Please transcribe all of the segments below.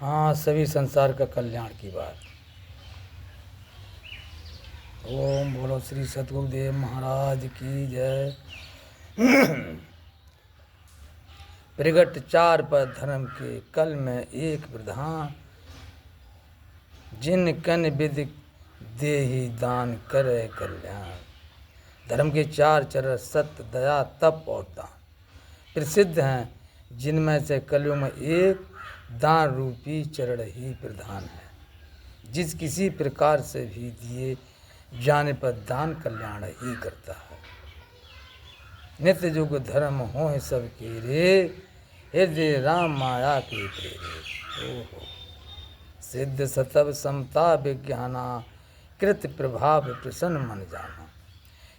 हाँ, सभी संसार का कल्याण की बात। ओम बोलो श्री सतगुरुदेव महाराज की जय। प्रगट चार पर धर्म के कल में एक प्रधान, जिन कन विधि देहि दान करे कल्याण। धर्म के चार चरण सत्य, दया, तप और दान प्रसिद्ध हैं, जिनमें से कलयुग में एक दान रूपी चरण ही प्रधान है। जिस किसी प्रकार से भी दिए जाने पर दान कल्याण ही करता है। नित्य युग धर्म हो सबके रे, हृदय राम माया के प्रेरे। ओहो सिद्ध सतव समता विज्ञाना, कृत प्रभाव प्रसन्न मन जाना।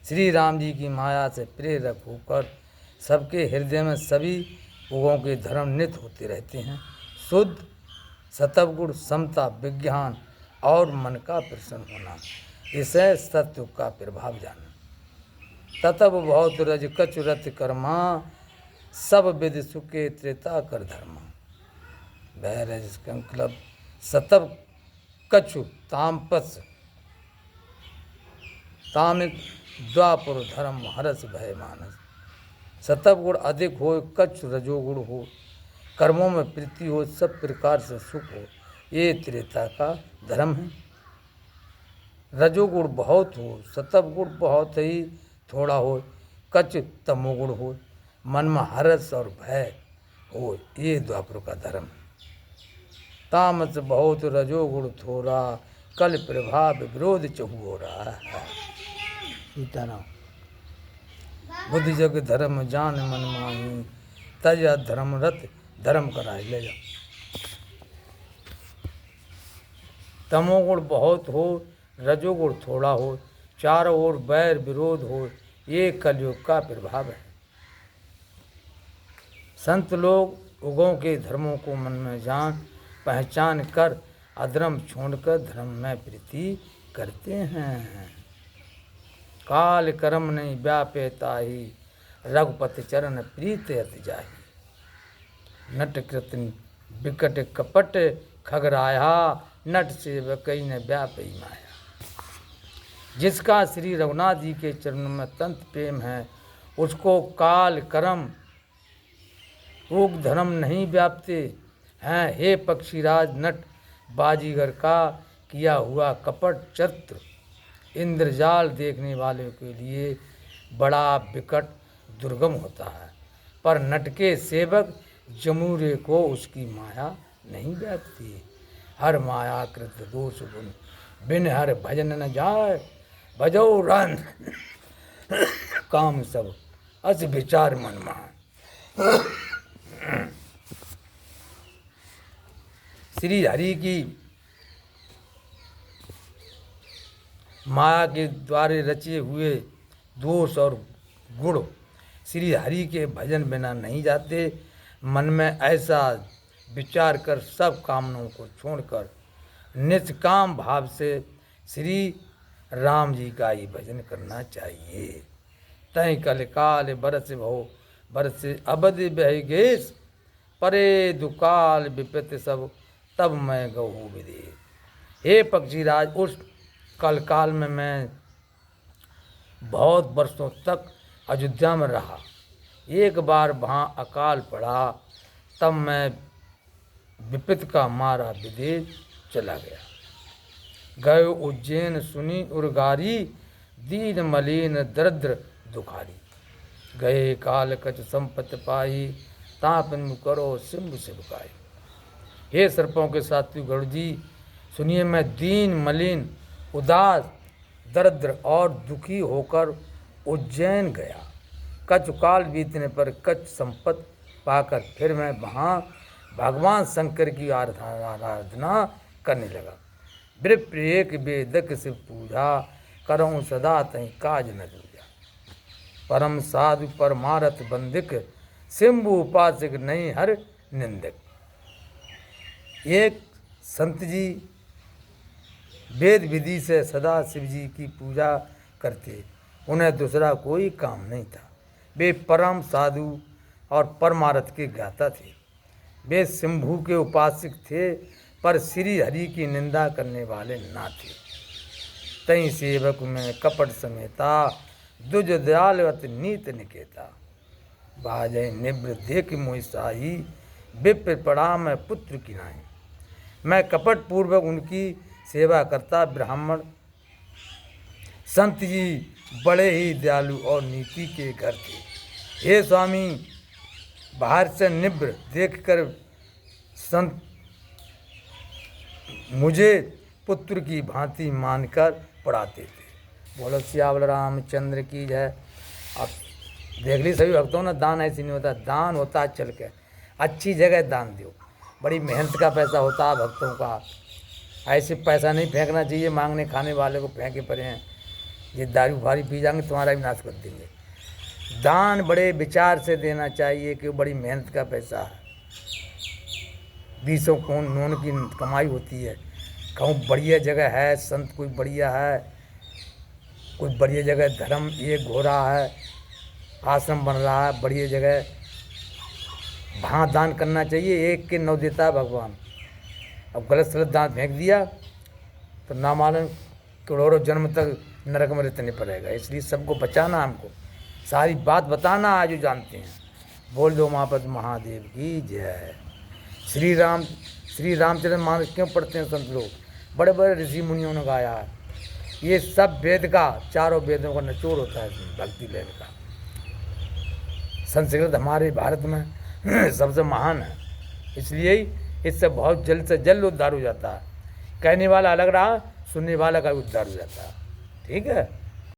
श्री राम जी की माया से प्रेरक होकर सबके हृदय में सभी युगों के धर्म नित्य होते रहते हैं। शुद्ध सतवगुण, समता, विज्ञान और मन का प्रसन्न होना, इसे सत्य का प्रभाव जाना। ततव बहुत रज कछु रत कर्मा, सब विधि सुखे त्रेता कर धर्मा। वह रज संकल्प सतव कछु तामपस, तामिक द्वापुर धर्म हरस भय मानस। सतव गुण अधिक हो, कछु रजोगुण हो, कर्मों में प्रीति हो, सब प्रकार से सुख हो, ये त्रेता का धर्म है। रजोगुण बहुत हो, सतव गुण बहुत ही थोड़ा हो, कच तमोगुण हो, मन में हर्ष और भय हो, ये द्वापर का धर्म है। तामस बहुत रजोगुण थोड़ा, कल प्रभाव विरोध चहु हो रहा है। सीताराम। बुद्धि जग धर्म जान मन माही, तज धर्म रत धर्म कराए ले जा। तमोगुण बहुत हो, रजोगुण थोड़ा हो, चारों ओर बैर विरोध हो, ये कलयुग का प्रभाव है। संत लोग युगों के धर्मों को मन में जान पहचान कर अधर्म छोड़कर धर्म में प्रीति करते हैं। काल कर्म नहीं व्यापेता ही, रघुपति चरण प्रीत अति जाही। नट कृत विकट कपट खगराया, नट सेवकई ने व्यापी माया। जिसका श्री रघुनाथ जी के चरणों में तंत प्रेम है, उसको काल कर्म रोग धर्म नहीं व्यापते हैं। हे पक्षीराज नट बाजीगर का किया हुआ कपट चरित्र, इंद्रजाल देखने वाले के लिए बड़ा विकट दुर्गम होता है, पर नट के सेवक जमूरे को उसकी माया नहीं व्यापती। हर माया कृत दोष गुण, बिन हर भजन न जाए, भजो रन काम सब अस विचार मन मान। श्री हरि की माया के द्वारे रचे हुए दोष और गुण श्री हरि के भजन बिना नहीं जाते। मन में ऐसा विचार कर सब कामनाओं को छोड़कर निष्काम भाव से श्री राम जी का ही भजन करना चाहिए। तय कल काल बरस भो बरस अबध बह गेस, परे दुकाल विपत सब तब मैं गहू विदेश। हे पक्षीराज, उस कल काल में मैं बहुत वर्षों तक अयोध्या में रहा। एक बार वहाँ अकाल पड़ा, तब मैं विपत का मारा विदेश चला गया। गए उज्जैन सुनी उर्गारी, दीन मलिन दरिद्र दुखारी। गए काल कच संपत पाई, तापन करो सिंह सिबकाई। हे सर्पों के साथी गरुड़ जी, सुनिए, मैं दीन मलिन उदास दरिद्र और दुखी होकर उज्जैन गया। कछ काल बीतने पर कछ संपत पाकर फिर मैं वहाँ भगवान शंकर की आराधना करने लगा। विप्र एक वेदक से पूजा, करऊँ सदा तहीं काज न दूजा। परम साधु परमारथ बंदिक, सिंबु उपासक नहीं हर निंदक। एक संत जी वेद विधि से सदा शिव जी की पूजा करते, उन्हें दूसरा कोई काम नहीं था। वे परम साधु और परमार्थ के ज्ञाता थे। वे शंभू के उपासक थे, पर श्री हरि की निंदा करने वाले ना थे। तई सेवक में कपट समेता, दुज दयालवत नीत निकेता। बाजय निब्र देख मोहि साही, विप्र प्रणाम पुत्र की नाई। मैं कपट पूर्वक उनकी सेवा करता। ब्राह्मण संत जी बड़े ही दयालु और नीति के घर थे। हे स्वामी, बाहर से निब्र देखकर संत मुझे पुत्र की भांति मानकर पढ़ाते थे। बोलो सियावल रामचंद्र की जय। अब देख ली सभी भक्तों ने, दान ऐसे नहीं होता, दान होता है चल के अच्छी जगह दान दो। बड़ी मेहनत का पैसा होता है भक्तों का, ऐसे पैसा नहीं फेंकना चाहिए। मांगने खाने वाले को फेंके पड़े हैं, ये दारू फारी पी जाएंगे तुम्हारा भी नाश कर देंगे। दान बड़े विचार से देना चाहिए कि बड़ी मेहनत का पैसा है, 20 कौन नून की कमाई होती है। कहूँ बढ़िया जगह है, संत कोई बढ़िया है, कोई बढ़िया जगह धर्म ये हो रहा है, आश्रम बन रहा है बढ़िया जगह, वहाँ दान करना चाहिए। 1 के 9 देता है भगवान। अब गलत सलत दान फेंक दिया तो ना मालूम करोड़ों जन्म तक नरक में रहने पड़ेगा। इसलिए सबको बचाना, हमको सारी बात बताना आज जो जानते हैं। बोल दो उमापति महादेव की जय। श्री रामचंद्र मानस क्यों पढ़ते हैं संत लोग? बड़े बड़े ऋषि मुनियों ने गाया है। ये सब वेद का, चारों वेदों का निचोड़ होता है इसमें, भक्ति वेद का। संस्कृत हमारे भारत में सबसे महान है, इसलिए ही इससे बहुत जल्द से जल्द उद्धार हो जाता है। कहने वाला अलग रहा, सुनने वाला का उद्धार हो जाता है। ठीक है।